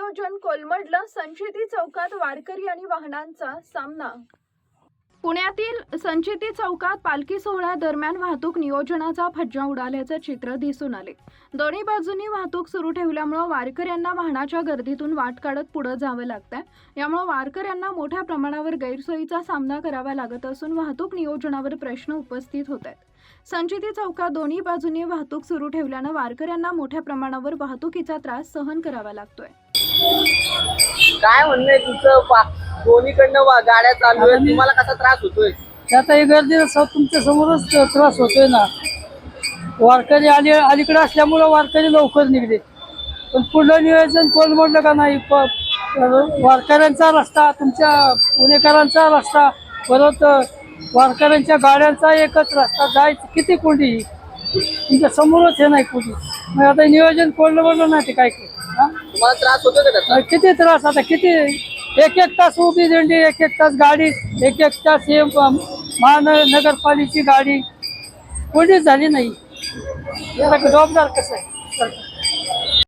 नियोजन कोलमडलं. संचेती चौकात वारकरी आणि वाहनांचा सामना. पुण्यातील संचेती चौकात पालखी सोहळ्यादरम्यान वाहतूक नियोजनाचा फज्जा उडाल्याचे चित्र दिसून आले. दोन्ही बाजूंनी वाहतूक सुरू ठेवल्यामुळे वारकऱ्यांना वाहनाच्या गर्दीतून वाट काढत पुढे जावे लागते. यामुळे वारकऱ्यांना मोठ्या प्रमाणावर गैरसोयीचा सामना करावा लागत असून वाहतूक नियोजनावर प्रश्न उपस्थित होत आहेत. संचेती चौकात दोन्ही बाजूंनी वाहतूक सुरू ठेवल्याने वारकऱ्यांना मोठ्या प्रमाणावर वाहतुकीचा त्रास सहन करावा लागतोय. काय म्हणणं आहे तुमचं? दोन्हीकडनं गाड्या चालू आहेत, तुम्हाला कसा त्रास होतोय? आता ही गर्दी तुमच्या समोरच त्रास होतोय ना. वारकरी अलीकडे असल्यामुळे वारकरी लवकर निघले, पण पुढलं नियोजन कोलमडलं का नाही. वारकऱ्यांचा रस्ता, तुमच्या पुणेकरांचा रस्ता, परत वारकऱ्यांच्या गाड्यांचा एकच रस्ता, जायचं किती कोंडी तुमच्या समोरच हे नाही कोंडी. मग आता नियोजन कोलमडलं नाही ते काय तुम्हाला त्रास होतो का त्याचा? किती त्रास. आता किती एक तास उभी दिंडी, एक तास गाडी, एक तास हे महानगरपालिकेची गाडी कोणीच झाली नाही. जबाबदार कसं आहे?